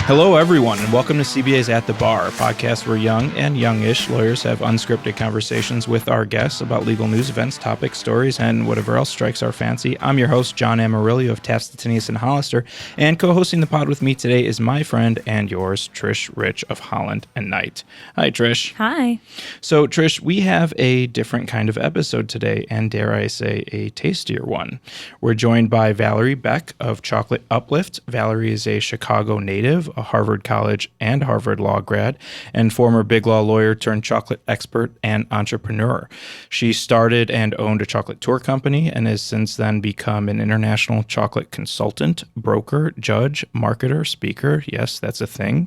Hello, everyone, and welcome to CBA's At the Bar, a podcast where young and youngish lawyers have unscripted conversations with our guests about legal news, events, topics, stories, and whatever else strikes our fancy. I'm your host, John Amarilio of Taft, Stettinius & Hollister, and co-hosting the pod with me today is my friend and yours, Trish Rich of Holland & Knight. Hi, Trish. Hi. So, Trish, we have a different kind of episode today, and dare I say, a tastier one. We're joined by Valerie Beck of Chocolate Uplift. Valerie is a Chicago native, a Harvard College and Harvard Law grad, and former big law lawyer turned chocolate expert and entrepreneur. She started and owned a chocolate tour company and has since then become an international chocolate consultant, broker, judge, marketer, speaker. Yes, that's a thing.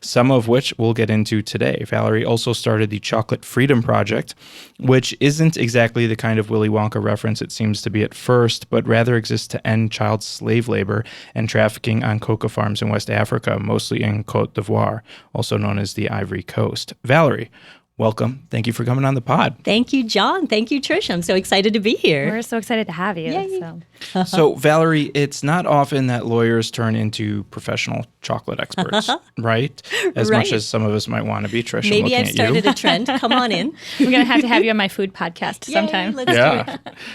Some of which we'll get into today. Valerie also started the Chocolate Freedom Project, which isn't exactly the kind of Willy Wonka reference it seems to be at first, but rather exists to end child slave labor and trafficking on cocoa farms in West Africa, mostly in Côte d'Ivoire, also known as the Ivory Coast. Valerie, welcome. Thank you for coming on the pod. Thank you, John. Thank you, Trish. I'm so excited to be here. We're so excited to have you. Yay. So, Valerie, it's not often that lawyers turn into professional chocolate experts, right? As much as some of us might want to be, Trish. Maybe I've started a trend. Come on in. We're going to have you on my food podcast sometime. Let's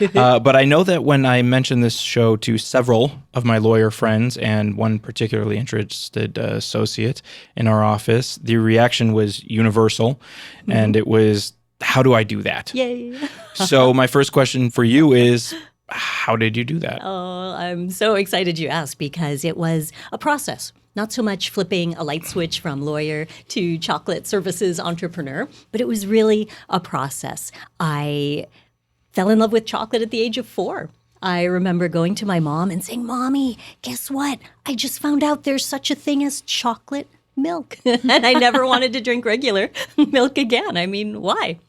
do it. But I know that when I mentioned this show to several of my lawyer friends and one particularly interested associate in our office, the reaction was universal, and it was, how do I do that? Yay. So my first question for you is, how did you do that? Oh, I'm so excited you asked because it was a process. Not so much flipping a light switch from lawyer to chocolate services entrepreneur, but it was really a process. I fell in love with chocolate at the age of 4. I remember going to my mom and saying, "Mommy, guess what? I just found out there's such a thing as chocolate milk." And I never wanted to drink regular milk again. I mean, why?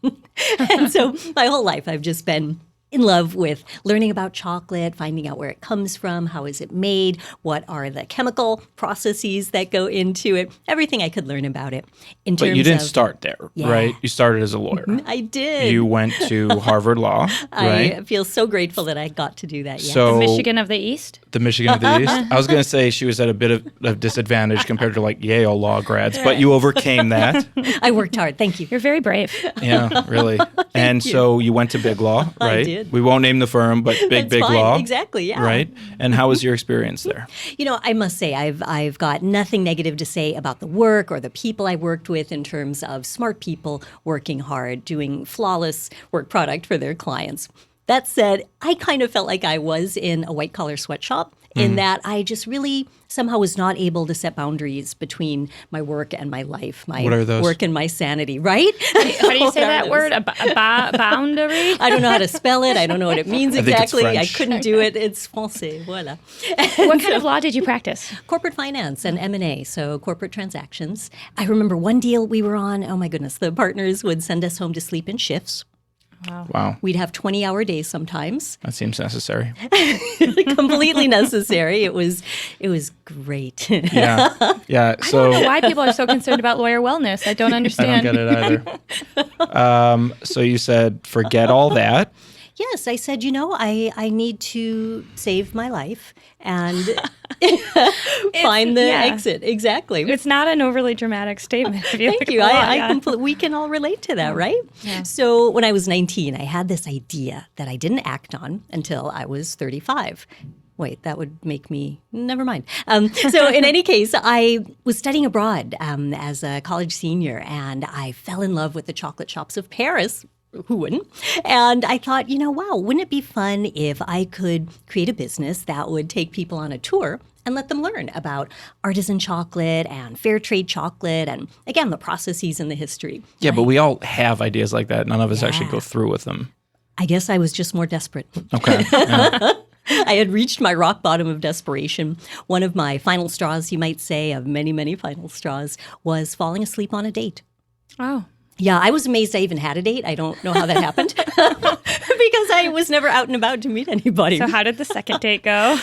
And so my whole life I've just been in love with learning about chocolate, finding out where it comes from, how is it made, what are the chemical processes that go into it, everything I could learn about it. But you didn't start there, right? You started as a lawyer. I did. You went to Harvard Law, right? I feel so grateful that I got to do that. Yes. So, The Michigan of the East? The Michigan of the East. I was going to say she was at a bit of disadvantage compared to like Yale law grads, but you overcame that. I worked hard. Thank you. You're very brave. Yeah, really. And so you went to Big Law, right? I did. We won't name the firm, but Big fine. Law. Exactly, yeah. Right? And how was your experience there? You know, I must say I've got nothing negative to say about the work or the people I worked with in terms of smart people working hard, doing flawless work product for their clients. That said, I kind of felt like I was in a white-collar sweatshop in that I just really somehow was not able to set boundaries between my work and my life, my What are those? work and my sanity, right? How do you say that word? A boundary? I don't know how to spell it. I don't know what it means think it's exactly. I French. couldn't do it. It's français. Voilà. What kind of law did you practice? Corporate finance and M&A, so corporate transactions. I remember one deal we were on, oh my goodness, the partners would send us home to sleep in shifts. Wow. We'd have 20-hour days sometimes. That seems necessary. Completely necessary. It was great. Yeah. Yeah. I don't know why people are so concerned about lawyer wellness. I don't I understand. don't get it either. So you said, forget all that. Yes, I said, I need to save my life and find the exit. Exactly. It's not an overly dramatic statement. If you Thank look at you. the law, We can all relate to that, right? Yeah. So when I was 19, I had this idea that I didn't act on until I was 35. Wait, that would make me, never mind. So in any case, I was studying abroad as a college senior, and I fell in love with the chocolate shops of Paris. Who wouldn't? And I thought, wow, wouldn't it be fun if I could create a business that would take people on a tour and let them learn about artisan chocolate and fair trade chocolate and, again, the processes and the history. Yeah, but we all have ideas like that. None of us actually Yeah. go through with them. I guess I was just more desperate. Okay. Yeah. I had reached my rock bottom of desperation. One of my final straws, you might say, of many, many final straws, was falling asleep on a date. Oh. Yeah, I was amazed I even had a date. I don't know how that happened because I was never out and about to meet anybody. So how did the second date go?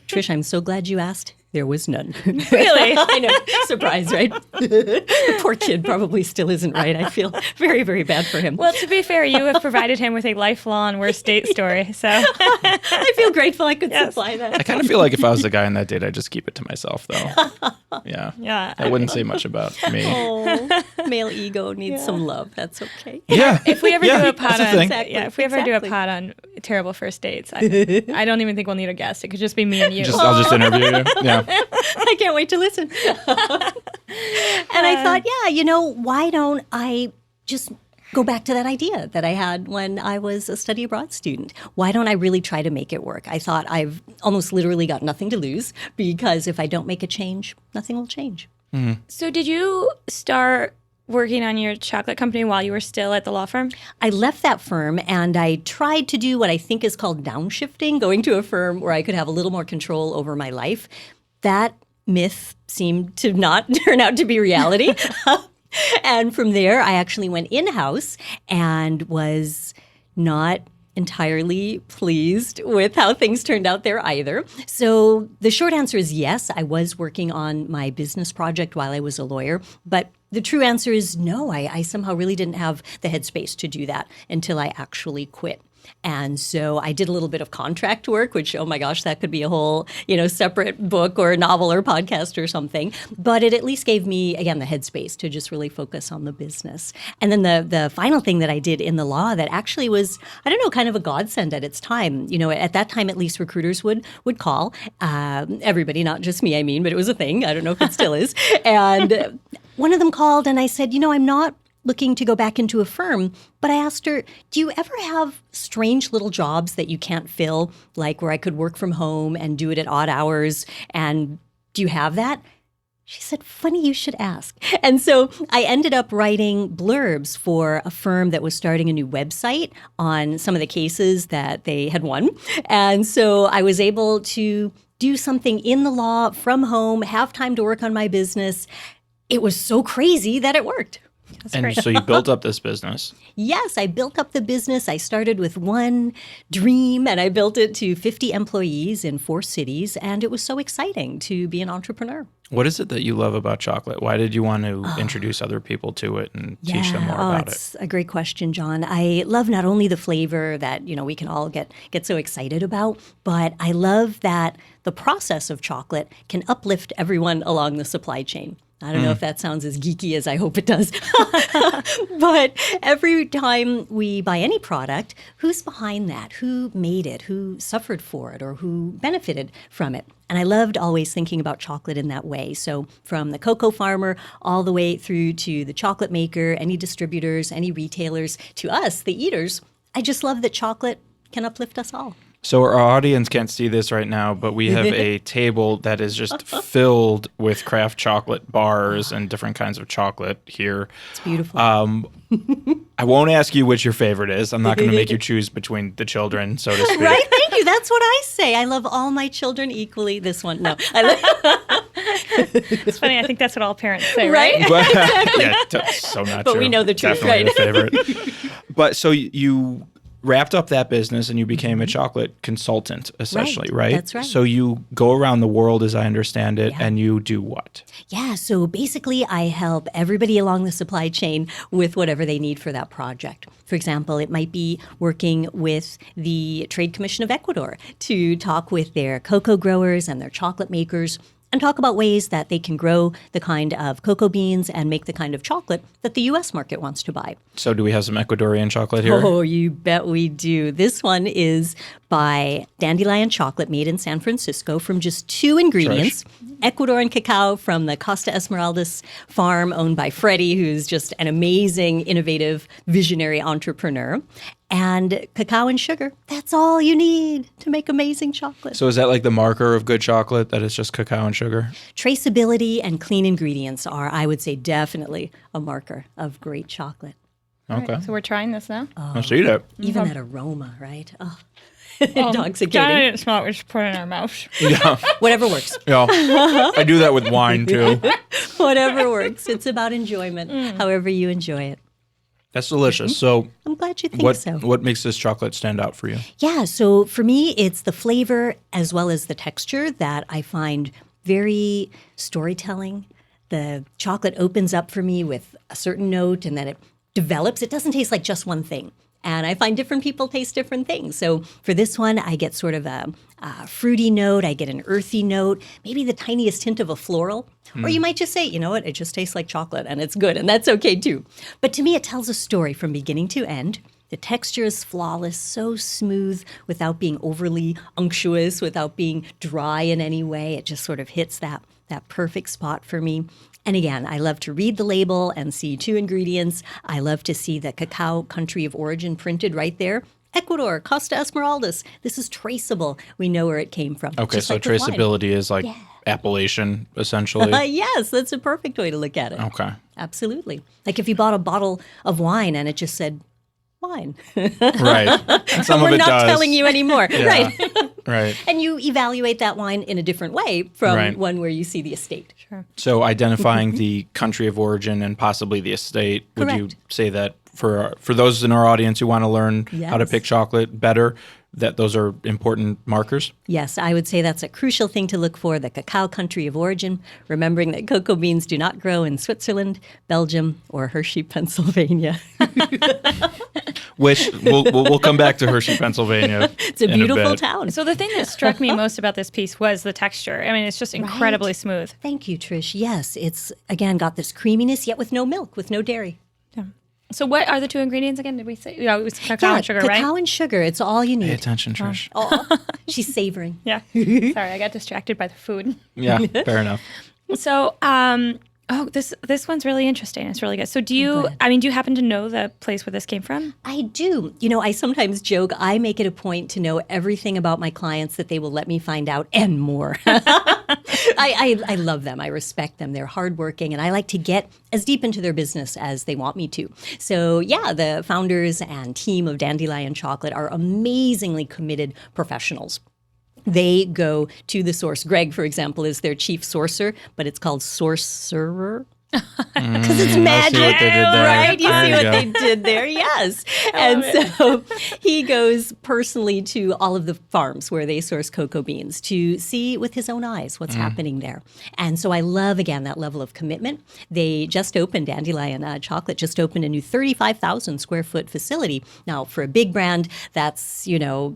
Trish, I'm so glad you asked. There was none. Really? I know. Surprise, right? The poor kid probably still isn't right. I feel very, very bad for him. Well, to be fair, you have provided him with a lifelong worst date story. So I feel grateful I could supply that. I kind of feel like if I was the guy on that date, I'd just keep it to myself, though. Yeah. Yeah. I wouldn't say much about me. Oh, male ego needs some love. That's okay. Yeah. If we ever do a pod that's the on, thing. Exactly. if we ever do a Exactly. pod on terrible first dates, I don't even think we'll need a guest. It could just be me and you. I'll just interview you. Yeah. I can't wait to listen. And I thought, why don't I just go back to that idea that I had when I was a study abroad student? Why don't I really try to make it work? I thought I've almost literally got nothing to lose, because if I don't make a change, nothing will change. So did you start working on your chocolate company while you were still at the law firm? I left that firm and I tried to do what I think is called downshifting, going to a firm where I could have a little more control over my life. That myth seemed to not turn out to be reality. And from there, I actually went in-house and was not entirely pleased with how things turned out there either. So the short answer is yes, I was working on my business project while I was a lawyer, but the true answer is no, I somehow really didn't have the headspace to do that until I actually quit. And so I did a little bit of contract work, which, oh my gosh, that could be a whole, separate book or a novel or podcast or something. But it at least gave me, again, the headspace to just really focus on the business. And then the final thing that I did in the law that actually was, kind of a godsend at its time. At that time, at least recruiters would call everybody, not just me, but it was a thing. I don't know if it still is. And one of them called and I said, I'm not looking to go back into a firm, but I asked her, do you ever have strange little jobs that you can't fill, like where I could work from home and do it at odd hours? And do you have that? She said, funny you should ask. And so I ended up writing blurbs for a firm that was starting a new website on some of the cases that they had won. And so I was able to do something in the law from home, have time to work on my business. It was so crazy that it worked. And so you built up this business. Yes, I built up the business. I started with one dream and I built it to 50 employees in 4 cities. And it was so exciting to be an entrepreneur. What is it that you love about chocolate? Why did you want to introduce other people to it and teach them more about it? It's a great question, John. I love not only the flavor that, we can all get so excited about, but I love that the process of chocolate can uplift everyone along the supply chain. I don't know if that sounds as geeky as I hope it does. But every time we buy any product, who's behind that? Who made it? Who suffered for it? Or who benefited from it? And I loved always thinking about chocolate in that way. So from the cocoa farmer all the way through to the chocolate maker, any distributors, any retailers, to us, the eaters, I just love that chocolate can uplift us all. So our audience can't see this right now, but we have a table that is just filled with craft chocolate bars and different kinds of chocolate here. It's beautiful. I won't ask you which your favorite is. I'm not going to make you choose between the children, so to speak. Right? Thank you. That's what I say. I love all my children equally. This one, no. It's funny. I think that's what all parents say, right? Yeah, so not true. But we know the truth, Definitely right? the favorite. But so you wrapped up that business and you became a chocolate consultant, essentially, right? That's right. So you go around the world, as I understand it, and you do what? Yeah, so basically I help everybody along the supply chain with whatever they need for that project. For example, it might be working with the Trade Commission of Ecuador to talk with their cocoa growers and their chocolate makers and talk about ways that they can grow the kind of cocoa beans and make the kind of chocolate that the U.S. market wants to buy. So do we have some Ecuadorian chocolate here? Oh, you bet we do. This one is by Dandelion Chocolate made in San Francisco from just 2 ingredients. Ecuadorian cacao from the Costa Esmeraldas farm owned by Freddie, who's just an amazing, innovative, visionary entrepreneur. And cacao and sugar. That's all you need to make amazing chocolate. So is that like the marker of good chocolate, that it's just cacao and sugar? Traceability and clean ingredients are, I would say, definitely a marker of great chocolate. Okay. So we're trying this now. I'll see that. Even that aroma, right? Oh, John intoxicating. didn't smell it. We just put it in our mouth. Yeah. Whatever works. Yeah. I do that with wine, too. Whatever works. It's about enjoyment, however you enjoy it. That's delicious. So I'm glad you think so. what makes this chocolate stand out for you? Yeah, so for me, it's the flavor as well as the texture that I find very storytelling. The chocolate opens up for me with a certain note and then it develops. It doesn't taste like just one thing. And I find different people taste different things. So for this one, I get sort of a fruity note. I get an earthy note, maybe the tiniest hint of a floral. Or you might just say, you know what, it just tastes like chocolate and it's good. And that's okay too. But to me, it tells a story from beginning to end. The texture is flawless, so smooth without being overly unctuous, without being dry in any way. It just sort of hits that perfect spot for me. And again, I love to read the label and see 2 ingredients. I love to see the cacao country of origin printed right there. Ecuador, Costa Esmeraldas. This is traceable. We know where it came from. Okay, Just so like with wine. traceability is like appellation, essentially. Yes, that's a perfect way to look at it. Okay. Absolutely. Like if you bought a bottle of wine and it just said wine. Right. And some of We're it not does. telling you anymore. Right. Right. And you evaluate that wine in a different way from Right. one where you see the estate. Sure. So identifying the country of origin and possibly the estate, would you Correct. say that for those in our audience who want to learn how to Yes. pick chocolate better, that those are important markers? Yes, I would say that's a crucial thing to look for, the cacao country of origin, remembering that cocoa beans do not grow in Switzerland, Belgium, or Hershey, Pennsylvania. Which we'll come back to Hershey, Pennsylvania. It's a in beautiful bit. town. So the thing that struck me most about this piece was the texture. I mean, it's just incredibly smooth. Thank you, Trish. Yes, it's, again, got this creaminess, yet with no milk, with no dairy. So what are the 2 ingredients again? Did we say? Yeah, it was cacao and sugar, cacao right? and sugar. It's all you Pay need. attention, Trish. Oh, she's savoring. Yeah. Sorry, I got distracted by the food. Yeah, fair enough. So, this one's really interesting. It's really good. So do you happen to know the place where this came from? I do. You know, I sometimes joke, I make it a point to know everything about my clients that they will let me find out and more. I love them. I respect them. They're hardworking, and I like to get as deep into their business as they want me to. So, yeah, the founders and team of Dandelion Chocolate are amazingly committed professionals. They go to the source. Greg, for example, is their chief sourcer, but it's called sorcerer. Because it's magic, what they did there. right? You There see you what go. they did there, yes. And so he goes personally to all of the farms where they source cocoa beans to see with his own eyes what's happening there. And so I love, again, that level of commitment. They just opened, Dandelion Chocolate just opened a new 35,000 square foot facility. Now, for a big brand, that's, you know,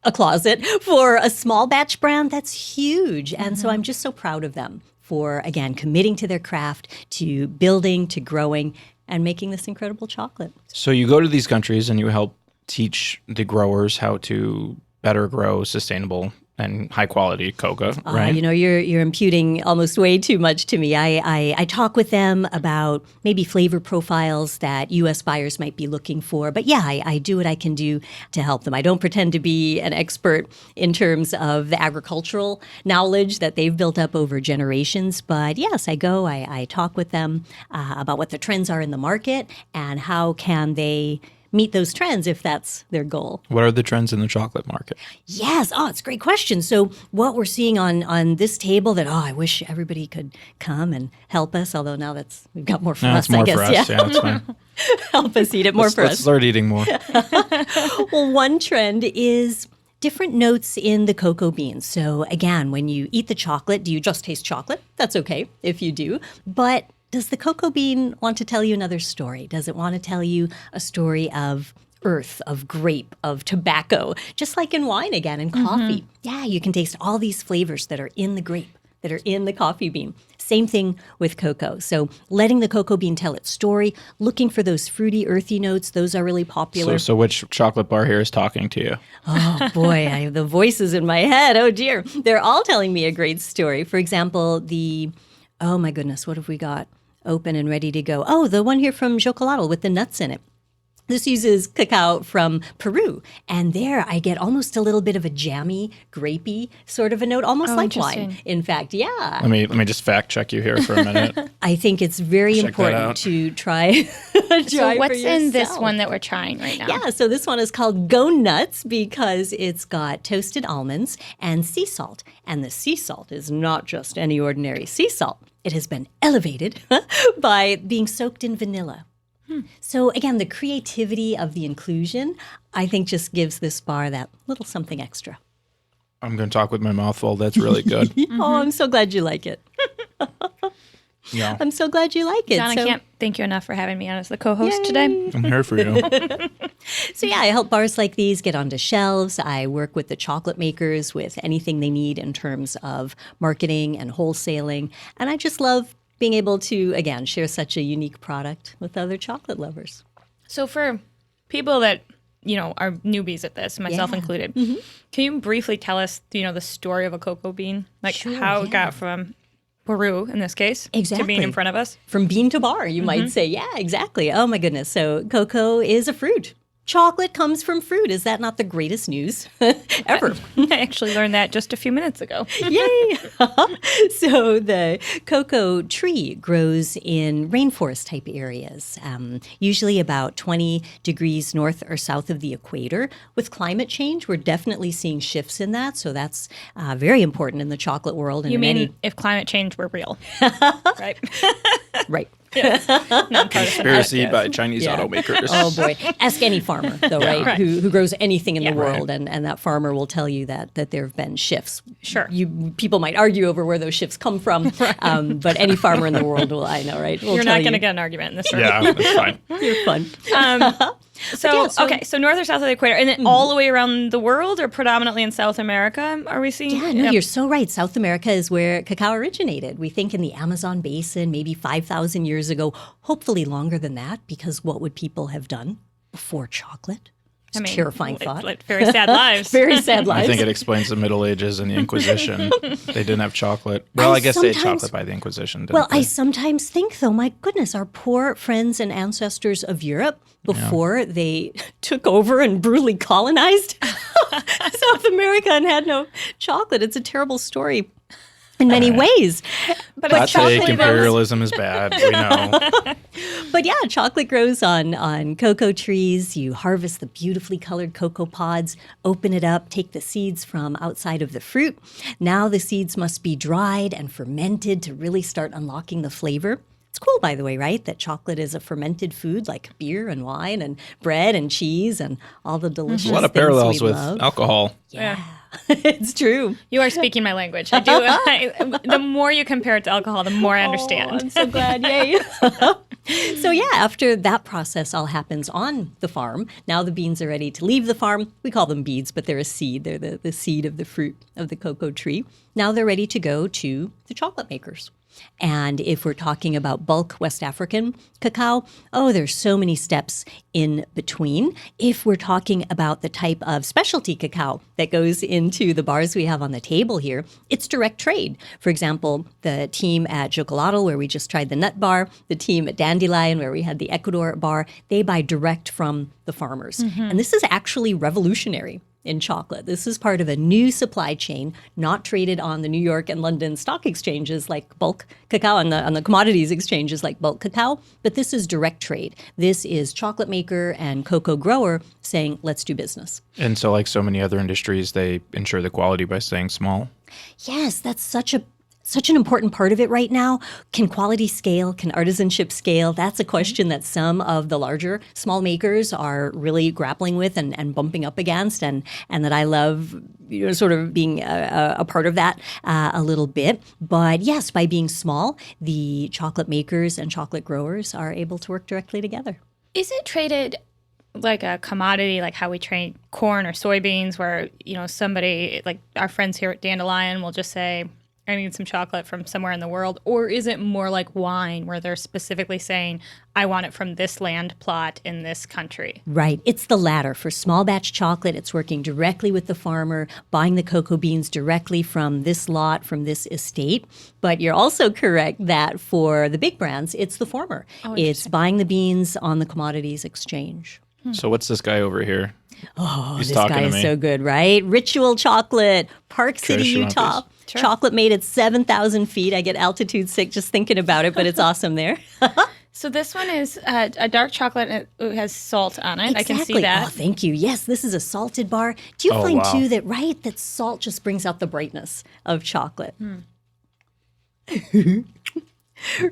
a closet. For a small batch brand, that's huge. And so I'm just so proud of them for, again, committing to their craft, to building, to growing, and making this incredible chocolate. So you go to these countries and you help teach the growers how to better grow sustainable and high quality cocoa, right? You know, you're imputing almost way too much to me. I talk with them about maybe flavor profiles that U.S. buyers might be looking for. But yeah, I do what I can do to help them. I don't pretend to be an expert in terms of the agricultural knowledge that they've built up over generations. But yes, I go, I talk with them about what the trends are in the market and how can they meet those trends if that's their goal. What are the trends in the chocolate market? Yes. Oh, it's a great question. So what we're seeing on this table that, I wish everybody could come and help us, although now we've got more for No, us, it's more I guess. for us. Yeah, that's fine. Help us eat it more for Let's us. start eating more. Well, one trend is different notes in the cocoa beans. So again, when you eat the chocolate, do you just taste chocolate? That's okay if you do. But does the cocoa bean want to tell you another story? Does it want to tell you a story of earth, of grape, of tobacco? Just like in wine again, and coffee. Yeah, you can taste all these flavors that are in the grape, that are in the coffee bean. Same thing with cocoa. So letting the cocoa bean tell its story, looking for those fruity, earthy notes, those are really popular. So which chocolate bar here is talking to you? Oh boy, I have the voices in my head. Oh dear. They're all telling me a great story. For example, oh my goodness, what have we got open and ready to go? Oh, the one here from Chocolatl with the nuts in it. This uses cacao from Peru. And there I get almost a little bit of a jammy, grapey sort of a note, almost like wine. interesting. In fact, yeah. Let me just fact check you here for a minute. I think it's very Check that important out. to try. So what's in this yourself. one that we're trying right now? Yeah, so this one is called Go Nuts because it's got toasted almonds and sea salt. And the sea salt is not just any ordinary sea salt. It has been elevated by being soaked in vanilla. So again, the creativity of the inclusion, I think just gives this bar that little something extra. I'm going to talk with my mouth full. That's really good. Oh, I'm so glad you like it. Yeah. I'm so glad you like it. John, I can't thank you enough for having me on as the co-host today. I'm here for you. So yeah, I help bars like these get onto shelves. I work with the chocolate makers with anything they need in terms of marketing and wholesaling. And I just love being able to, again, share such a unique product with other chocolate lovers. So for people that, are newbies at this, myself included, can you briefly tell us, the story of a cocoa bean? Like how it got from Peru, in this case, to being in front of us? From bean to bar, you might say. Yeah, exactly. Oh my goodness. So cocoa is a fruit. Chocolate comes from fruit. Is that not the greatest news ever? I actually learned that just a few minutes ago. Yay! So the cocoa tree grows in rainforest type areas, usually about 20 degrees north or south of the equator. With climate change, we're definitely seeing shifts in that. So that's very important in the chocolate world. And You in mean if climate change were real, right? right. Conspiracy by Chinese automakers. Oh boy! Ask any farmer, though, right? Who grows anything in the world, Right. and that farmer will tell you that there have been shifts. Sure. People might argue over where those shifts come from, but any farmer in the world will, I know, right? Will You're tell not going to you. get an argument in this room. Yeah, that's fine. You're fun. So north or south of the equator, and then all the way around the world, or predominantly in South America, are we seeing? Yeah, no, you're so right. South America is where cacao originated. We think in the Amazon basin, maybe 5,000 years ago, hopefully longer than that, because what would people have done before chocolate? It's a terrifying thought. Very sad lives. Very sad lives. I think it explains the Middle Ages and the Inquisition. They didn't have chocolate. Well, I guess they had chocolate by the Inquisition, didn't Well, they? I sometimes think, though, my goodness, our poor friends and ancestors of Europe, before they took over and brutally colonized South America and had no chocolate. It's a terrible story in many ways. But Hot chocolate take, imperialism is bad. We know. But yeah, chocolate grows on cocoa trees. You harvest the beautifully colored cocoa pods, open it up, take the seeds from outside of the fruit. Now the seeds must be dried and fermented to really start unlocking the flavor. It's cool, by the way, right, that chocolate is a fermented food like beer and wine and bread and cheese and all the delicious A lot of things parallels we with love. alcohol. Yeah, it's true. You are speaking my language. I do. The more you compare it to alcohol, the more I understand. Oh, I'm so glad. Yay. So yeah, after that process all happens on the farm, now the beans are ready to leave the farm. We call them beads, but they're a seed. They're the seed of the fruit of the cocoa tree. Now they're ready to go to the chocolate makers. And if we're talking about bulk West African cacao, there's so many steps in between. If we're talking about the type of specialty cacao that goes into the bars we have on the table here, it's direct trade. For example, the team at Chocolatl, where we just tried the nut bar, the team at Dandelion, where we had the Ecuador bar, they buy direct from the farmers. And this is actually revolutionary in chocolate. This is part of a new supply chain, not traded on the New York and London stock exchanges like bulk cacao, on the commodities exchanges like bulk cacao, but this is direct trade. This is chocolate maker and cocoa grower saying, let's do business. And so, like so many other industries, they ensure the quality by staying small. Yes, that's such an important part of it right now. Can quality scale? Can artisanship scale? That's a question that some of the larger small makers are really grappling with and bumping up against, and that I love, sort of being a part of that a little bit. But yes, by being small, the chocolate makers and chocolate growers are able to work directly together. Is it traded like a commodity, like how we trade corn or soybeans, where, somebody, like our friends here at Dandelion, will just say, I need some chocolate from somewhere in the world? Or is it more like wine, where they're specifically saying, I want it from this land plot in this country? Right. It's the latter. For small batch chocolate, it's working directly with the farmer, buying the cocoa beans directly from this lot, from this estate. But you're also correct that for the big brands, it's the former. It's buying the beans on the commodities exchange. So what's this guy over here? Oh, He's this talking guy to is me. so good, right? Ritual Chocolate, Park City, Trish, you want Utah. this? Sure. Chocolate made at 7,000 feet. I get altitude sick just thinking about it, but it's awesome there. So this one is a dark chocolate, and it has salt on it. Exactly. I can see that. Oh, thank you. Yes, this is a salted bar. Do you find, wow. too, that salt just brings out the brightness of chocolate?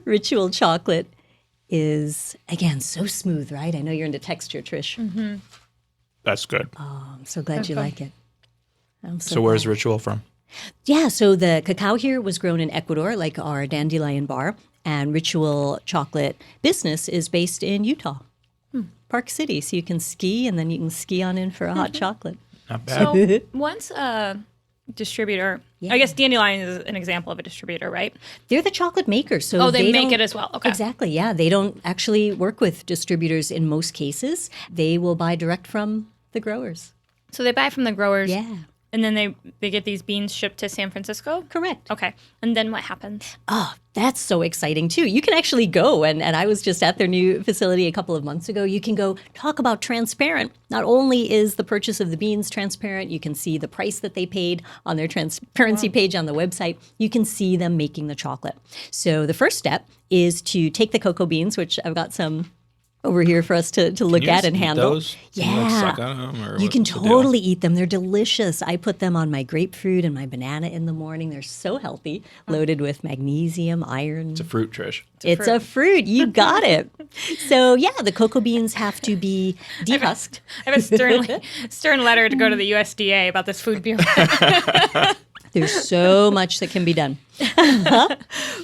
Ritual chocolate is, again, so smooth, right? I know you're into texture, Trish. That's good. I'm so glad you like it. I'm So where's Ritual from? Yeah, so the cacao here was grown in Ecuador, like our dandelion bar, and Ritual chocolate business is based in Utah, Park City. So you can ski, and then you can ski on in for a hot chocolate. Not bad. So once a distributor, I guess Dandelion is an example of a distributor, right? They're the chocolate makers. So They make don't- it as well. Okay. Exactly, yeah. They don't actually work with distributors in most cases. They will buy direct from the growers. So they buy from the growers. Yeah, And then they get these beans shipped to San Francisco? correct. Okay. And then what happens? Oh, that's so exciting too. You can actually go, and I was just at their new facility a couple of months ago. You can go talk about transparent. Not only is the purchase of the beans transparent, you can see the price that they paid on their transparency page on the website. You can see them making the chocolate. So the first step is to take the cocoa beans, which I've got some over here for us to look at and handle. Those? Can you, like, suck on them, or You can what's the deal? totally eat them. They're delicious. I put them on my grapefruit and my banana in the morning. They're so healthy, loaded with magnesium, iron. It's a fruit, Trish. It's a fruit. You got it. So, yeah, the cocoa beans have to be dehusked. I have a stern letter to go to the USDA about this food bureau. There's so much that can be done.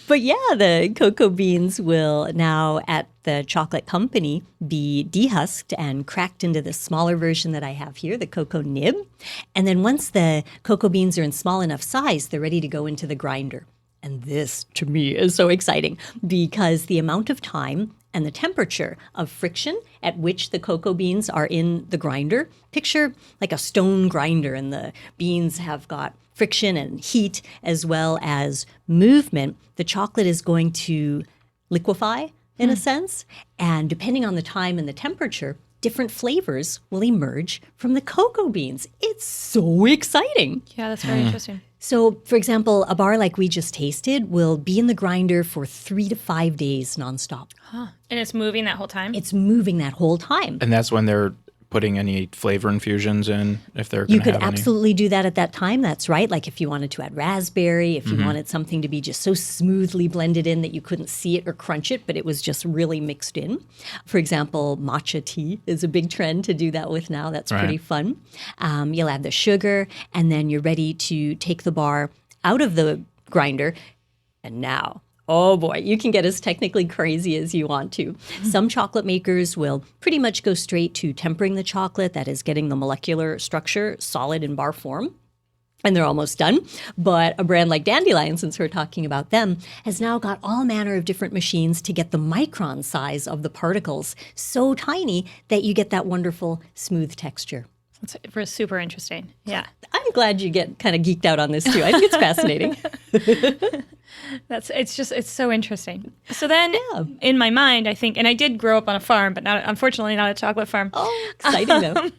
But yeah, the cocoa beans will now at the chocolate company be dehusked and cracked into the smaller version that I have here, the cocoa nib. And then once the cocoa beans are in small enough size, they're ready to go into the grinder. And this, to me, is so exciting because the amount of time and the temperature of friction at which the cocoa beans are in the grinder. Picture like a stone grinder, and the beans have got friction and heat as well as movement. The chocolate is going to liquefy in a sense, and depending on the time and the temperature, different flavors will emerge from the cocoa beans. It's so exciting. Yeah, that's very interesting. So, for example, a bar like we just tasted will be in the grinder for 3 to 5 days nonstop. And it's moving that whole time? It's moving that whole time. And that's when they're putting any flavor infusions in, if they're You going to could have any. absolutely do that at that time. That's right. Like if you wanted to add raspberry, if you wanted something to be just so smoothly blended in that you couldn't see it or crunch it, but it was just really mixed in. For example, matcha tea is a big trend to do that with now. That's pretty fun. You'll add the sugar, and then you're ready to take the bar out of the grinder. And now, oh boy, you can get as technically crazy as you want to. Some chocolate makers will pretty much go straight to tempering the chocolate, that is getting the molecular structure solid in bar form. And they're almost done. But a brand like Dandelion, since we're talking about them, has now got all manner of different machines to get the micron size of the particles so tiny that you get that wonderful smooth texture. It's super interesting. Yeah. I'm glad you get kind of geeked out on this too. I think it's fascinating. It's so interesting. So then in my mind, I think, and I did grow up on a farm, but unfortunately not a chocolate farm. Oh, exciting though.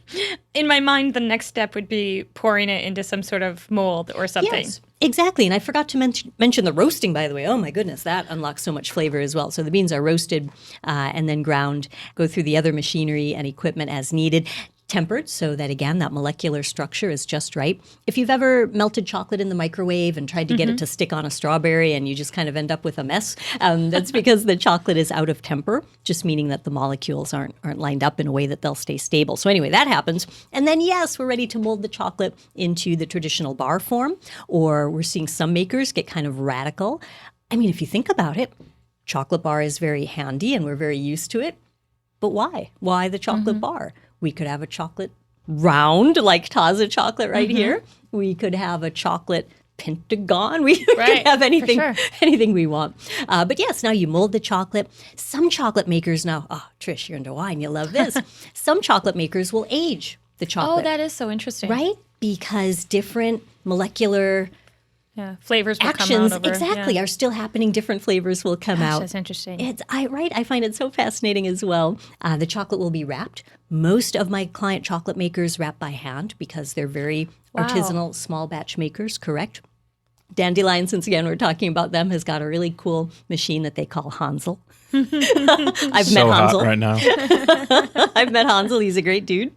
In my mind, the next step would be pouring it into some sort of mold or something. Yes, exactly. And I forgot to mention the roasting, by the way. Oh my goodness, that unlocks so much flavor as well. So the beans are roasted and then ground, go through the other machinery and equipment as needed. Tempered so that, again, that molecular structure is just right. If you've ever melted chocolate in the microwave and tried to get it to stick on a strawberry and you just kind of end up with a mess, that's because the chocolate is out of temper, just meaning that the molecules aren't lined up in a way that they'll stay stable. So anyway, that happens. And then, yes, we're ready to mold the chocolate into the traditional bar form, or we're seeing some makers get kind of radical. I mean, if you think about it, chocolate bar is very handy and we're very used to it. But why? Why the chocolate bar? We could have a chocolate round, like Taza chocolate right here. We could have a chocolate pentagon. We could have anything we want. But yes, now you mold the chocolate. Some chocolate makers now, Trish, you're into wine. You love this. Some chocolate makers will age the chocolate. Oh, that is so interesting. Right? Because different molecular flavors will actions come out are still happening. Different flavors will come out. That's interesting. I find it so fascinating as well. The chocolate will be wrapped. Most of my client chocolate makers wrap by hand because they're very artisanal, small batch makers, correct? Dandelion, since again we're talking about them, has got a really cool machine that they call Hansel. I've met Hansel hot right now. I've met Hansel. He's a great dude.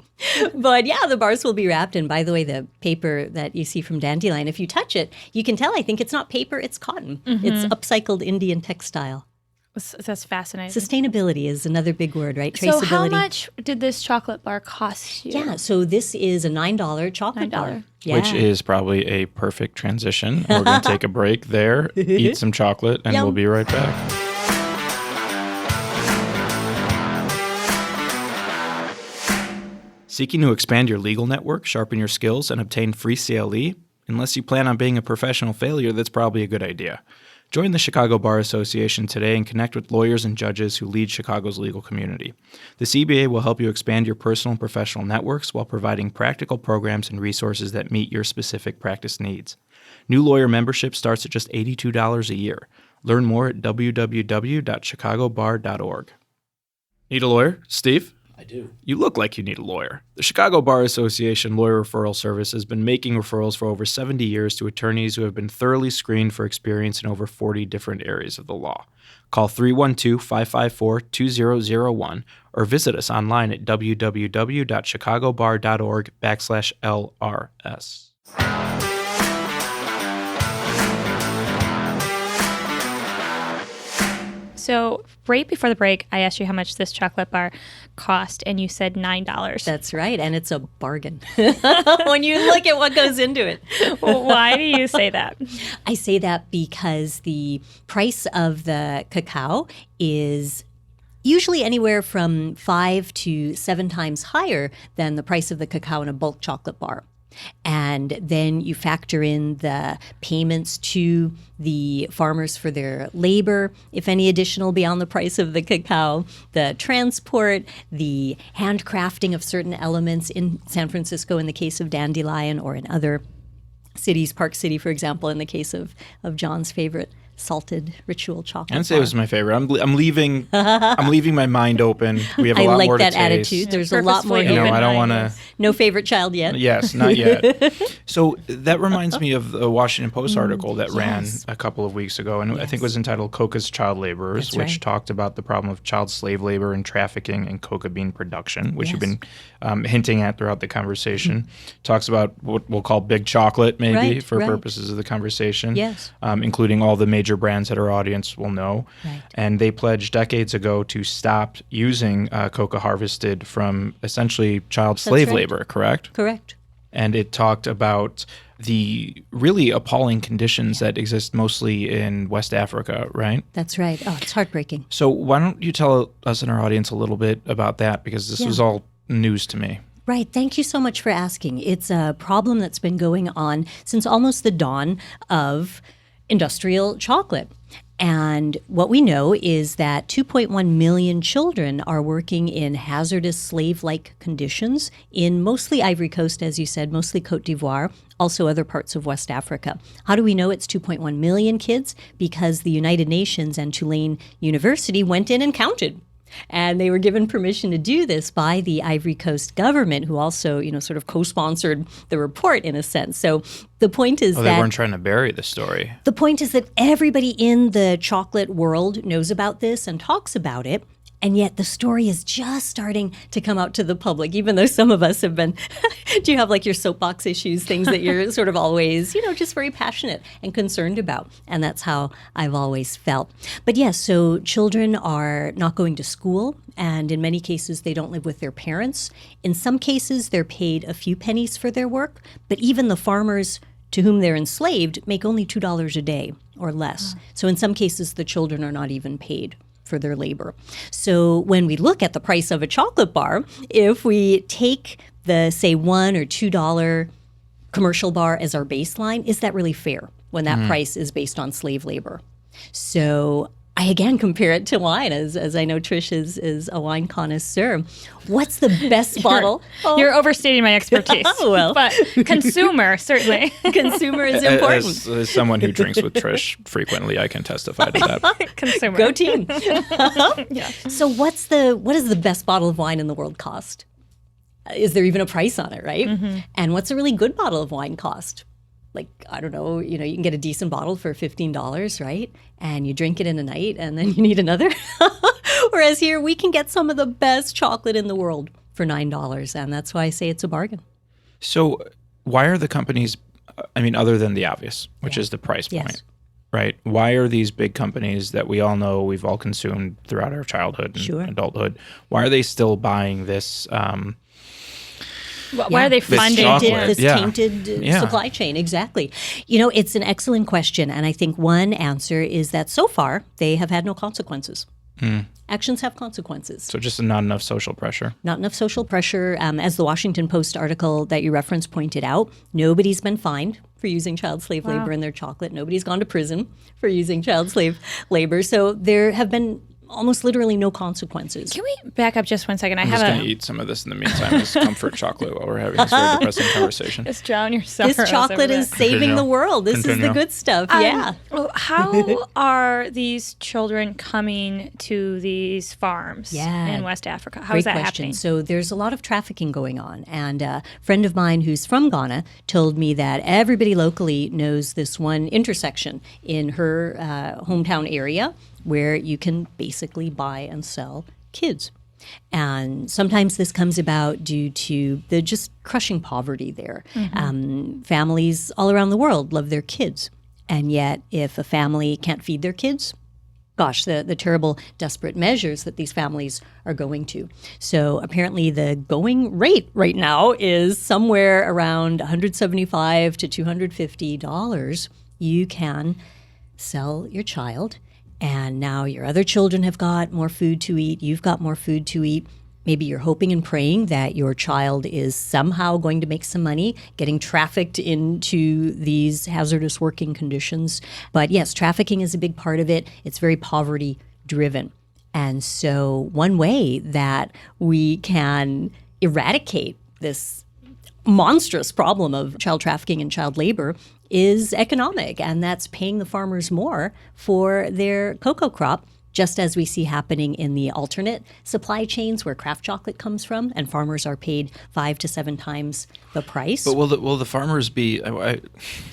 But yeah, the bars will be wrapped. And by the way, the paper that you see from Dandelion, if you touch it, you can tell, I think it's not paper, it's cotton. It's upcycled Indian textile. That's fascinating. Sustainability is another big word, right? So Traceability. how much did this chocolate bar cost you? Yeah, so this is a $9 chocolate bar. Yeah. Which is probably a perfect transition. We're going to take a break there, eat some chocolate, and Yum. we'll be right back. Seeking to expand your legal network, sharpen your skills, and obtain free CLE? Unless you plan on being a professional failure, that's probably a good idea. Join the Chicago Bar Association today and connect with lawyers and judges who lead Chicago's legal community. The CBA will help you expand your personal and professional networks while providing practical programs and resources that meet your specific practice needs. New lawyer membership starts at just $82 a year. Learn more at www.chicagobar.org. Need a lawyer? Steve? I do. You look like you need a lawyer. The Chicago Bar Association Lawyer Referral Service has been making referrals for over 70 years to attorneys who have been thoroughly screened for experience in over 40 different areas of the law. Call 312-554-2001 or visit us online at www.chicagobar.org/LRS. So right before the break, I asked you how much this chocolate bar cost, and you said $9. That's right, and it's a bargain when you look at what goes into it. Why do you say that? I say that because the price of the cacao is usually anywhere from 5 to 7 times higher than the price of the cacao in a bulk chocolate bar. And then you factor in the payments to the farmers for their labor, if any additional beyond the price of the cacao, the transport, the handcrafting of certain elements in San Francisco in the case of Dandelion, or in other cities, Park City, for example, in the case of John's favorite salted ritual chocolate. I'd say it was my favorite. I'm leaving. I'm leaving my mind open. We have a I lot like more to that taste. attitude. There's a lot more. Purposefully You know, open I don't mind, want to. yes. No favorite child yet. Yes, not yet. So that reminds me of the Washington Post article that ran a couple of weeks ago, and I think it was entitled "Coca's Child Laborers," That's which right. talked about the problem of child slave labor and trafficking in coca bean production, which you've been hinting at throughout the conversation. Talks about what we'll call big chocolate, maybe, Right, for right. purposes of the conversation. Yes. Including all the major brands that our audience will know. Right. And they pledged decades ago to stop using coca harvested from essentially child slave right. labor, correct? Correct. And it talked about the really appalling conditions that exist mostly in West Africa, right? That's right. Oh, it's heartbreaking. So why don't you tell us and our audience a little bit about that, because this was all news to me. Right. Thank you so much for asking. It's a problem that's been going on since almost the dawn of industrial chocolate. And what we know is that 2.1 million children are working in hazardous slave-like conditions in mostly Ivory Coast, as you said, mostly Cote d'Ivoire, also other parts of West Africa. How do we know it's 2.1 million kids? Because the United Nations and Tulane University went in and counted. And they were given permission to do this by the Ivory Coast government, who also, sort of co-sponsored the report in a sense. So the point is Oh, they weren't trying to bury the story. the point is that everybody in the chocolate world knows about this and talks about it. And yet the story is just starting to come out to the public, even though some of us have been, do you have like your soapbox issues, things that you're sort of always, just very passionate and concerned about? And that's how I've always felt. But yes, so children are not going to school, and in many cases they don't live with their parents. In some cases they're paid a few pennies for their work, but even the farmers to whom they're enslaved make only $2 a day or less. So in some cases the children are not even paid for their labor. So when we look at the price of a chocolate bar, if we take the, say, $1 or $2 commercial bar as our baseline, is that really fair when that price is based on slave labor? So I again compare it to wine, as I know Trish is a wine connoisseur. What's the best bottle? You're overstating my expertise. Oh, well. But consumer, certainly. Consumer is important. As someone who drinks with Trish frequently, I can testify to that. Consumer. Go team. Yeah. So what does the best bottle of wine in the world cost? Is there even a price on it, right? Mm-hmm. And what's a really good bottle of wine cost? Like, I don't know, you can get a decent bottle for $15, right? And you drink it in a night and then you need another. Whereas here we can get some of the best chocolate in the world for $9. And that's why I say it's a bargain. So why are the companies, other than the obvious, which is the price point, Yes. right? Why are these big companies that we all know we've all consumed throughout our childhood and adulthood, why are they still buying this? Why are they funding this tainted supply chain? Exactly. It's an excellent question. And I think one answer is that so far they have had no consequences. Actions have consequences. So just not enough social pressure. Not enough social pressure. As the Washington Post article that you referenced pointed out, nobody's been fined for using child slave labor in their chocolate. Nobody's gone to prison for using child slave labor. So there have been almost literally no consequences. Can we back up just one second? I'm just going to eat some of this in the meantime as comfort chocolate while we're having this very depressing conversation. Just drown your sorrows. This chocolate is saving the world. This is the good stuff. How are these children coming to these farms in West Africa? How is that happening? So there's a lot of trafficking going on. And a friend of mine who's from Ghana told me that everybody locally knows this one intersection in her hometown area where you can basically buy and sell kids. And sometimes this comes about due to the just crushing poverty there. Families all around the world love their kids. And yet, if a family can't feed their kids, gosh, the terrible, desperate measures that these families are going to. So apparently the going rate right now is somewhere around $175 to $250. You can sell your child. And now your other children have got more food to eat. You've got more food to eat. Maybe you're hoping and praying that your child is somehow going to make some money getting trafficked into these hazardous working conditions. But yes, trafficking is a big part of it. It's very poverty driven. And so one way that we can eradicate this monstrous problem of child trafficking and child labor is economic, and that's paying the farmers more for their cocoa crop, just as we see happening in the alternate supply chains where craft chocolate comes from, and farmers are paid 5 to 7 times the price. But will the farmers be?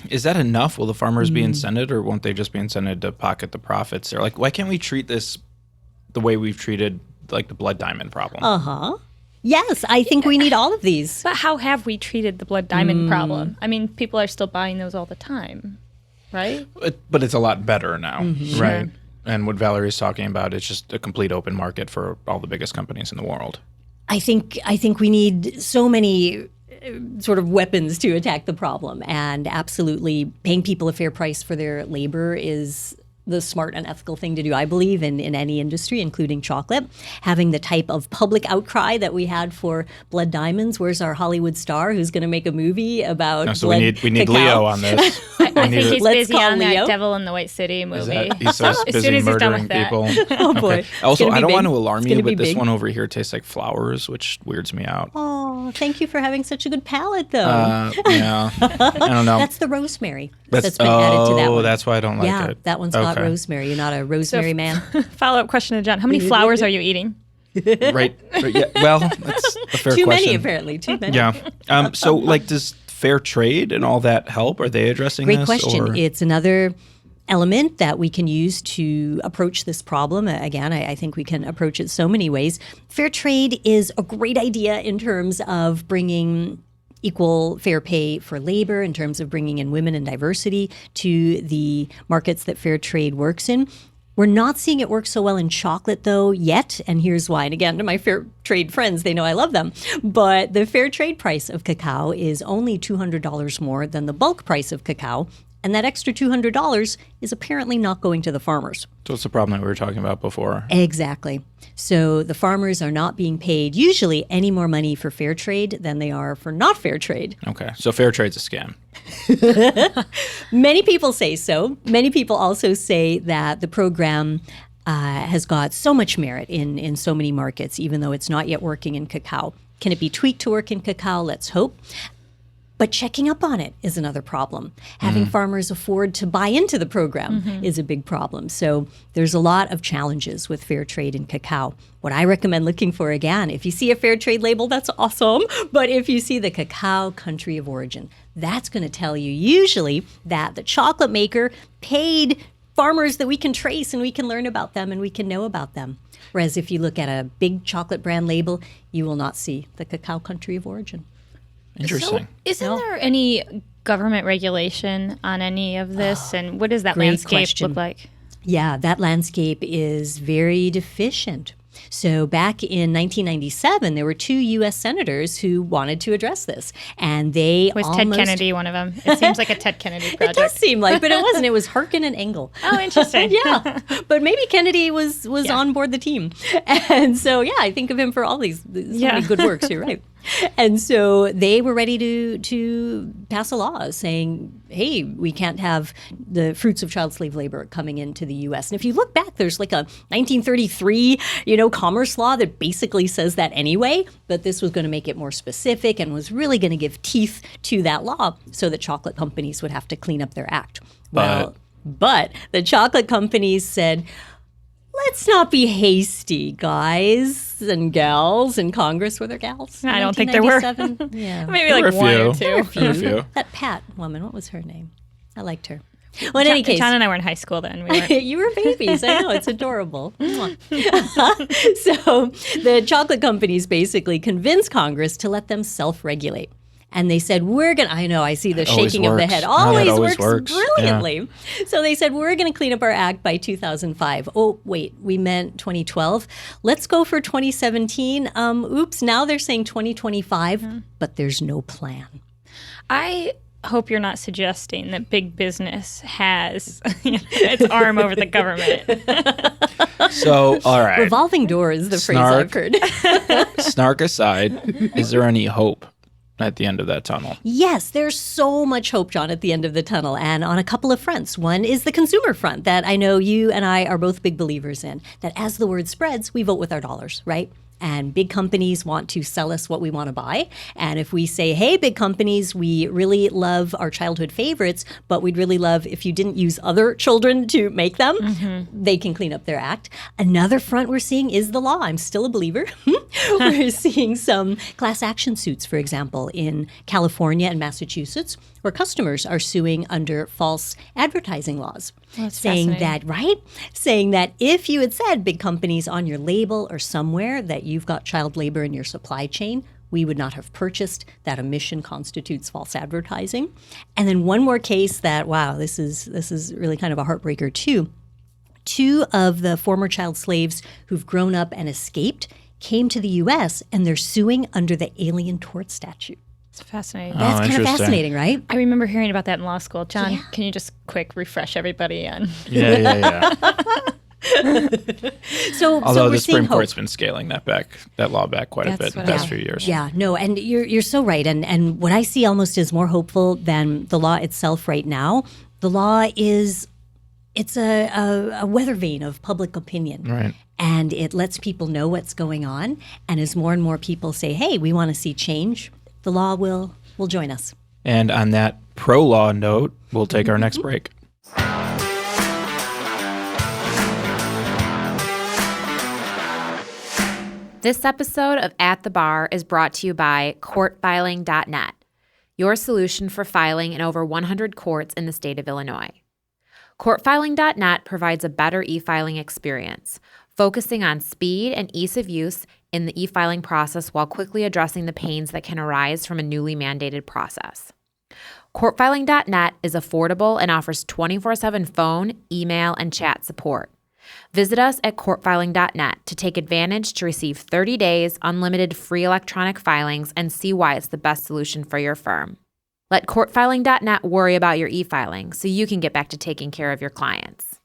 Is that enough? Will the farmers be incented, or won't they just be incented to pocket the profits? They're like, why can't we treat this the way we've treated like the blood diamond problem? Yes, I think we need all of these. But how have we treated the blood diamond problem? I mean, people are still buying those all the time, right? But it's a lot better now, right? And what Valerie's talking about, it's just a complete open market for all the biggest companies in the world. I think we need so many sort of weapons to attack the problem, and absolutely paying people a fair price for their labor is the smart and ethical thing to do, I believe, in any industry, including chocolate. Having the type of public outcry that we had for blood diamonds. Where's our Hollywood star who's going to make a movie about so blood we need cacao? Leo on this. I think he's Let's busy call on Leo. that Devil in the White City movie. He's so as busy soon as he's done murdering with that. people. Oh boy. Okay. Also, I don't want to alarm It's you, gonna be but this big. one over here tastes like flowers, which weirds me out. Oh, thank you for having such a good palate, though. Yeah, I don't know. That's the rosemary that's been added to that one. That's why I don't like it. That one's got rosemary. You're not a rosemary man. Follow-up question to John. How many flowers are you eating? Right. Yeah. Well, that's a fair Too question. many, apparently. Too many. Yeah. So, like, does fair trade and all that help? Are they addressing Great this? question. Or? It's another element that we can use to approach this problem. Again, I think we can approach it so many ways. Fair trade is a great idea in terms of bringing equal fair pay for labor, in terms of bringing in women and diversity to the markets that fair trade works in. We're not seeing it work so well in chocolate, though, yet. And here's why. And again, to my fair trade friends, they know I love them. But the fair trade price of cacao is only $200 more than the bulk price of cacao. And that extra $200 is apparently not going to the farmers. So it's the problem that we were talking about before. Exactly. So the farmers are not being paid usually any more money for fair trade than they are for not fair trade. Okay. So fair trade's a scam. Many people say so. Many people also say that the program has got so much merit in so many markets, even though it's not yet working in cacao. Can it be tweaked to work in cacao? Let's hope. But checking up on it is another problem. Having farmers afford to buy into the program is a big problem. So there's a lot of challenges with fair trade in cacao. What I recommend looking for, again, if you see a fair trade label, that's awesome. But if you see the cacao country of origin, that's going to tell you usually that the chocolate maker paid farmers that we can trace and we can learn about them and we can know about them. Whereas if you look at a big chocolate brand label, you will not see the cacao country of origin. Interesting. So isn't there any government regulation on any of this? And what does that Great landscape question. look like? Yeah, that landscape is very deficient. So back in 1997, there were 2 U.S. senators who wanted to address this, and they Was Ted Kennedy one of them? It seems like a Ted Kennedy It project. does seem like, but it wasn't. It was Harkin and Engel. Oh, interesting. Yeah, but maybe Kennedy was on board the team, and so yeah, I think of him for all these so many good works. You're right. And so they were ready to pass a law saying, hey, we can't have the fruits of child slave labor coming into the U.S. And if you look back, there's like a 1933, commerce law that basically says that anyway, but this was going to make it more specific and was really going to give teeth to that law so that chocolate companies would have to clean up their act. But the chocolate companies said, let's not be hasty, guys and gals in Congress. Were there gals? I don't think there were. 1997? Yeah. Maybe There like were one a or few. two. There were a few. That Pat woman, what was her name? I liked her. Well, in any case. John and I were in high school then. We weren't. You were babies. I know. It's adorable. So the chocolate companies basically convinced Congress to let them self-regulate. And they said, I know, I see the Always shaking of the works. head. No, that Always always works works. brilliantly. So they said, we're going to clean up our act by 2005. Oh, wait, we meant 2012. Let's go for 2017. Oops, now they're saying 2025, but there's no plan. I hope you're not suggesting that big business has its arm over the government. So, all right. Revolving door is the phrase I've heard. Snark aside, is there any hope at the end of that tunnel? Yes, there's so much hope, John, at the end of the tunnel, and on a couple of fronts. One is the consumer front that I know you and I are both big believers in, that as the word spreads, we vote with our dollars, right? And big companies want to sell us what we want to buy. And if we say, hey, big companies, we really love our childhood favorites, but we'd really love if you didn't use other children to make them, they can clean up their act. Another front we're seeing is the law. I'm still a believer. We're seeing some class action suits, for example, in California and Massachusetts, where customers are suing under false advertising laws. Saying that if you had said big companies on your label or somewhere that you've got child labor in your supply chain, we would not have purchased. That omission constitutes false advertising. And then one more case that, wow, this is really kind of a heartbreaker too. 2 of the former child slaves who've grown up and escaped came to the U.S. and they're suing under the Alien Tort Statute. It's fascinating. That's kind of fascinating, right? I remember hearing about that in law school. John, can you just quick refresh everybody on? Yeah. So Although we're the seeing Supreme hope. Court's been scaling that law back quite a bit in the past few years. Yeah, no, and you're so right. And what I see almost is more hopeful than the law itself right now. The law it's a weather vane of public opinion. Right. And it lets people know what's going on. And as more and more people say, hey, we want to see change, the law will join us. And on that pro-law note, we'll take our next break. This episode of At the Bar is brought to you by courtfiling.net, your solution for filing in over 100 courts in the state of Illinois. Courtfiling.net provides a better e-filing experience, focusing on speed and ease of use in the e-filing process while quickly addressing the pains that can arise from a newly mandated process. Courtfiling.net is affordable and offers 24/7 phone, email, and chat support. Visit us at courtfiling.net to take advantage to receive 30 days unlimited free electronic filings and see why it's the best solution for your firm. Let courtfiling.net worry about your e-filing so you can get back to taking care of your clients.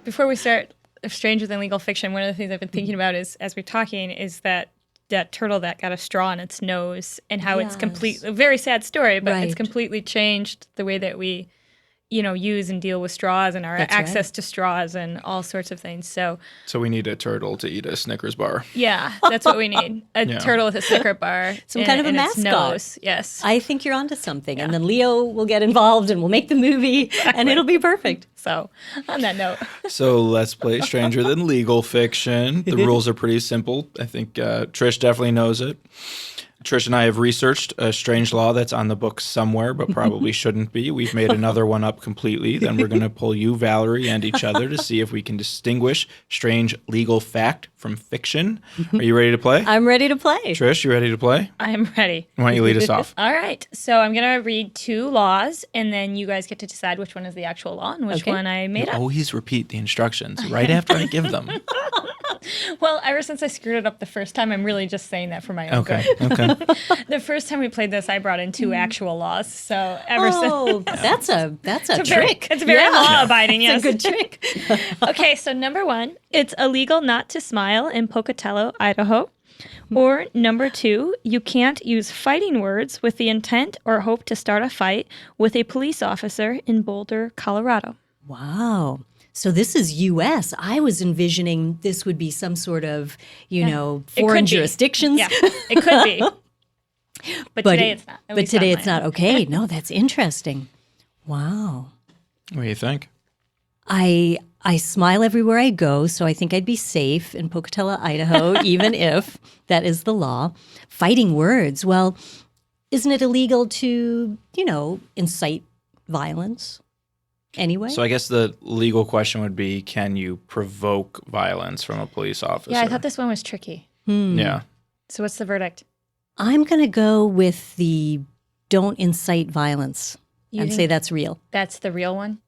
Before we start Stranger Than Legal Fiction, one of the things I've been thinking about is, as we're talking, is that turtle that got a straw in its nose and how it's a very sad story, but it's completely changed the way that we, use and deal with straws and our access to straws and all sorts of things. So we need a turtle to eat a Snickers bar. Yeah, that's what we need. A turtle with a Snicker bar. Some kind of a mascot. Nose. Yes. I think you're onto something. Yeah. And then Leo will get involved and we'll make the movie and it'll be perfect. So on that note. So let's play Stranger Than Legal Fiction. The rules are pretty simple. I think Trish definitely knows it. Trish and I have researched a strange law that's on the books somewhere, but probably shouldn't be. We've made another one up completely. Then we're going to pull you, Valerie, and each other to see if we can distinguish strange legal fact from fiction. Are you ready to play? I'm ready to play. Trish, you ready to play? I'm ready. Why don't you lead us off? All right. So I'm going to read 2 laws, and then you guys get to decide which one is the actual law and which one I made up. Always repeat the instructions right after I give them. Well, ever since I screwed it up the first time, I'm really just saying that for my own good. Okay. The first time we played this, I brought in 2 actual laws. So ever Oh, that's a trick. It's very law-abiding, yes. It's a good trick. Okay, so number 1, it's illegal not to smile in Pocatello, Idaho. Or number 2, you can't use fighting words with the intent or hope to start a fight with a police officer in Boulder, Colorado. Wow. So this is U.S. I was envisioning this would be some sort of, foreign jurisdictions. Yeah, it could be. But today it's not. But today it's not. Okay. No, that's interesting. Wow. What do you think? I smile everywhere I go, so I think I'd be safe in Pocatello, Idaho, even if that is the law. Fighting words. Well, isn't it illegal to, incite violence anyway? So I guess the legal question would be, can you provoke violence from a police officer? Yeah, I thought this one was tricky. Yeah. So what's the verdict? I'm going to go with the don't incite violence and say that's real. That's the real one?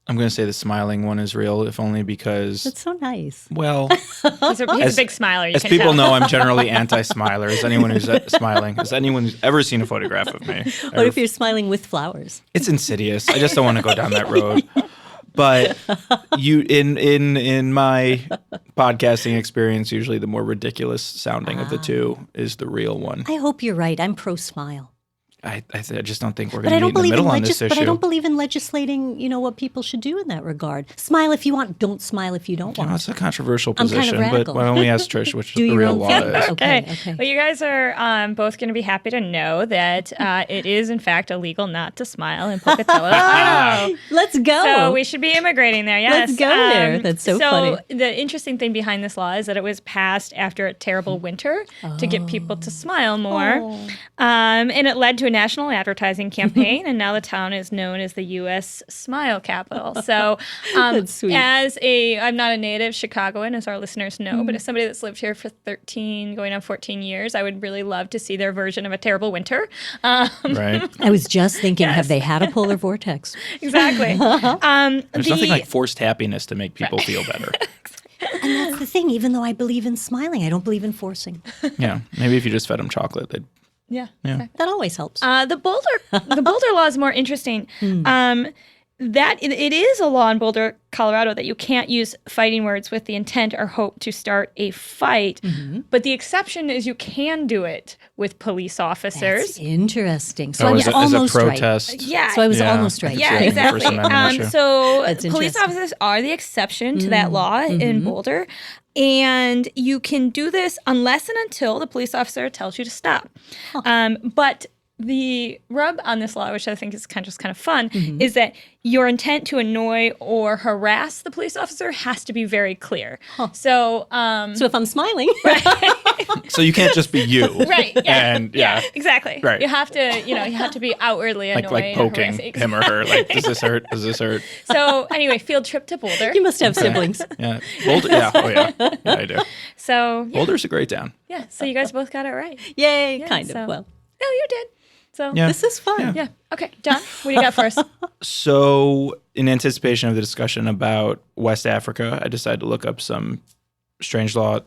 I'm going to say the smiling one is real, if only because... That's so nice. Well, He's a big smiler. as people know, I'm generally anti-smiler. As anyone who's smiling, as anyone who's ever seen a photograph of me. What if you're smiling with flowers? It's insidious. I just don't want to go down that road. But you, in my podcasting experience, usually the more ridiculous sounding of the two is the real one. I hope you're right. I'm pro-smile. I just don't think we're going to meet in the middle on this issue. But I don't believe in legislating, what people should do in that regard. Smile if you want. Don't smile if you don't want. It's a controversial I'm kind of position, but radical. why don't we ask Trish which Do the your real own law thing. is? Okay. Well, you guys are both going to be happy to know that it is, in fact, illegal not to smile in Pocatello, Idaho. Let's go. So we should be immigrating there, yes. Let's go there. That's so funny. So the interesting thing behind this law is that it was passed after a terrible winter to get people to smile more. And it led to a national advertising campaign, and now the town is known as the U.S. Smile Capital. So That's sweet. I'm not a native Chicagoan, as our listeners know, but as somebody that's lived here for 13, going on 14 years, I would really love to see their version of a terrible winter. Right? I was just thinking, have they had a polar vortex? Exactly. There's nothing like forced happiness to make people feel better. And that's the thing. Even though I believe in smiling, I don't believe in forcing. Yeah. Maybe if you just fed them chocolate, they'd... Yeah. That always helps. The Boulder law is more interesting. That it is a law in Boulder, Colorado, that you can't use fighting words with the intent or hope to start a fight. But the exception is you can do it with police officers. That's interesting. So Oh, I was as a almost protest. right. Yeah. So I was almost right. Yeah, First exactly. Amendment issue. So That's police interesting. officers are the exception to that law in Boulder. And you can do this unless and until the police officer tells you to stop. But the rub on this law, which I think is kind of fun, is that your intent to annoy or harass the police officer has to be very clear. So, So if I'm smiling, So you can't just be you. right, yeah, And yeah. exactly. Right. You have to be outwardly annoyed, Like and poking harassing. him or her. Like, does this hurt? Does this hurt? So anyway, field trip to Boulder. you must have siblings. Yeah. Boulder. Yeah. Oh, yeah. Yeah, I do. So yeah, Boulder's a great town. so you guys both got it right. Yay, Yeah, kind so- of. Well, No, you did. So Yeah. this is fun. yeah. Okay, John, what do you got for us? So, in anticipation of the discussion about West Africa, I decided to look up some strange law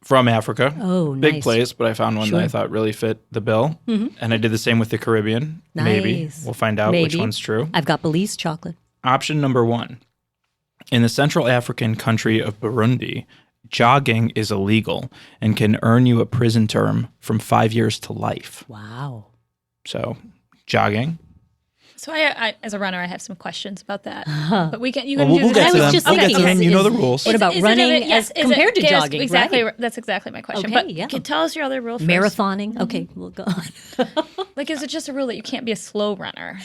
from Africa. Oh, Big nice. place, but I found one that I thought really fit the bill. And I did the same with the Caribbean. Maybe. Nice. We'll find out which Maybe. one's true. I've got Belize chocolate. Option number 1. In the Central African country of Burundi, jogging is illegal and can earn you a prison term from 5 years to life. Wow. So, jogging. So I as a runner, I have some questions about that. But you can Well, do we'll the get to I was them. just We'll get to thinking, them. You know the rules. What about running as compared to jogging? Exactly. Right. That's exactly my question. Okay, but yeah. tell us your other rule first. Marathoning. Okay, we'll go on. Like, is it just a rule that you can't be a slow runner?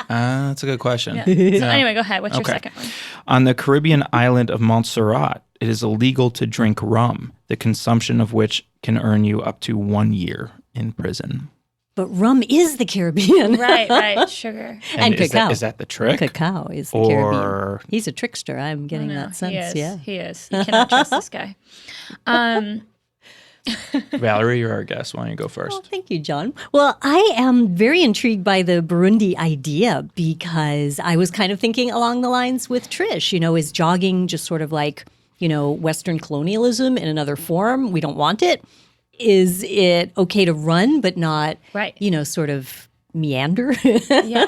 That's a good question. Yeah. So anyway, go ahead. What's your Okay. second one? On the Caribbean island of Montserrat, it is illegal to drink rum, the consumption of which can earn you up to 1 year in prison. But rum is the Caribbean. Right. Sugar. And is cacao. Is that the trick? Cacao is the Or- Caribbean. He's a trickster. I'm getting that sense. He is. Yeah. He is. You cannot trust this guy. Valerie, you're our guest. Why don't you go Well, first? thank you, John. Well, I am very intrigued by the Burundi idea because I was kind of thinking along the lines with Trish. Is jogging just sort of like, Western colonialism in another form? We don't want it. Is it okay to run but not, Right. Sort of meander? Yeah.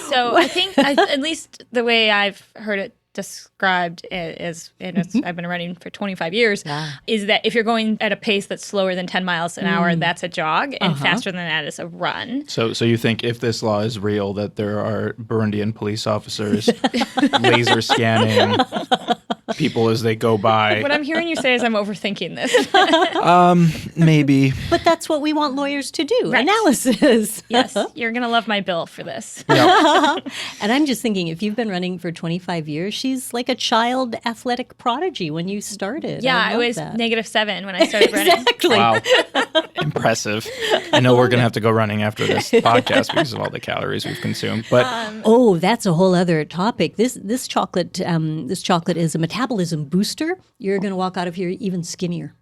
So I think, at least the way I've heard it described is, and I've been running for 25 years, is that if you're going at a pace that's slower than 10 miles an hour, that's a jog, and faster than that is a run. So you think if this law is real, that there are Burundian police officers laser scanning people as they go by? What I'm hearing you say is I'm overthinking this. Maybe. But that's what we want lawyers to do, Right. analysis. Yes, you're going to love my bill for this. And I'm just thinking, if you've been running for 25 years, she's like a child athletic prodigy when you started. Yeah, I love was that. -7 when I started running. Exactly. Wow. Impressive. I know we're going to have to go running after this podcast because of all the calories we've consumed. But Oh, that's a whole other topic. This chocolate is a metabolism booster. You're going to walk out of here even skinnier.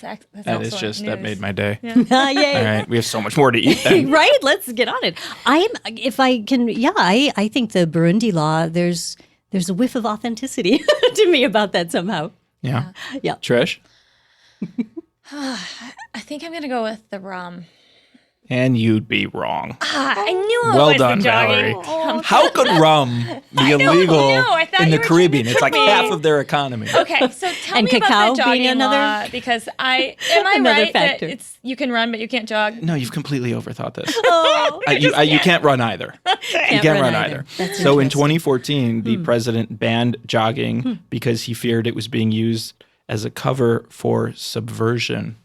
That's that is excellent just, that news. made my day. Yay. All right. We have so much more to eat then. Right? Let's get on it. I think the Burundi law, there's a whiff of authenticity to me about that somehow. Yeah. Yeah. Trish? I think I'm going to go with the rum. And you'd be wrong. I knew it Well was done, the jogging. Valerie. How could rum be illegal I thought in you the were Caribbean? trying It's to like trick me. half of their economy. Okay, so tell And me about cacao the jogging being another- law, because am I Another right factor. that you can run but you can't jog? No, you've completely overthought this. Oh, You can't run either. You can't run either. That's So in interesting. 2014, the president banned jogging because he feared it was being used as a cover for subversion.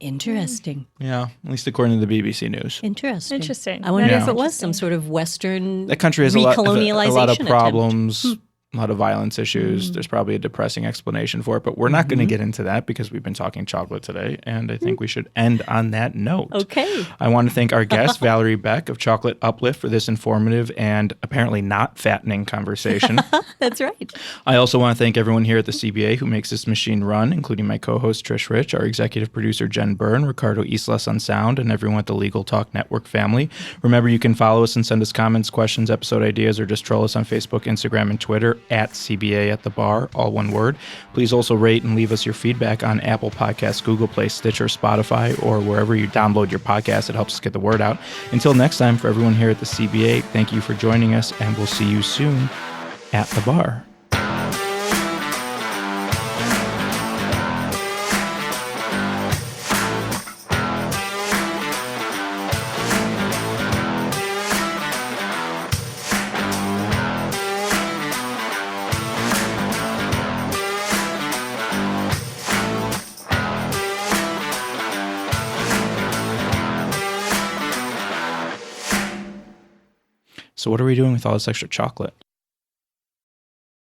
Interesting. Yeah, at least according to the BBC News. Interesting. Interesting. I wonder That if is it was some interesting. sort of Western That country has a lot of recolonialization attempt. problems, a lot of violence issues. There's probably a depressing explanation for it, but we're not going to get into that because we've been talking chocolate today, and I think we should end on that note. Okay. I want to thank our guest, Valerie Beck of Chocolate Uplift, for this informative and apparently not fattening conversation. That's right. I also want to thank everyone here at the CBA who makes this machine run, including my co-host Trish Rich, our executive producer Jen Byrne, Ricardo Islas on sound, and everyone at the Legal Talk Network family. Remember, you can follow us and send us comments, questions, episode ideas, or just troll us on Facebook, Instagram, and Twitter at CBA at the Bar, all one word. Please also rate and leave us your feedback on Apple Podcasts, Google Play, Stitcher, Spotify, or wherever you download your podcast. It helps us get the word out. Until next time, for everyone here at the CBA, thank you for joining us, and we'll see you soon at the bar. So what are we doing with all this extra chocolate?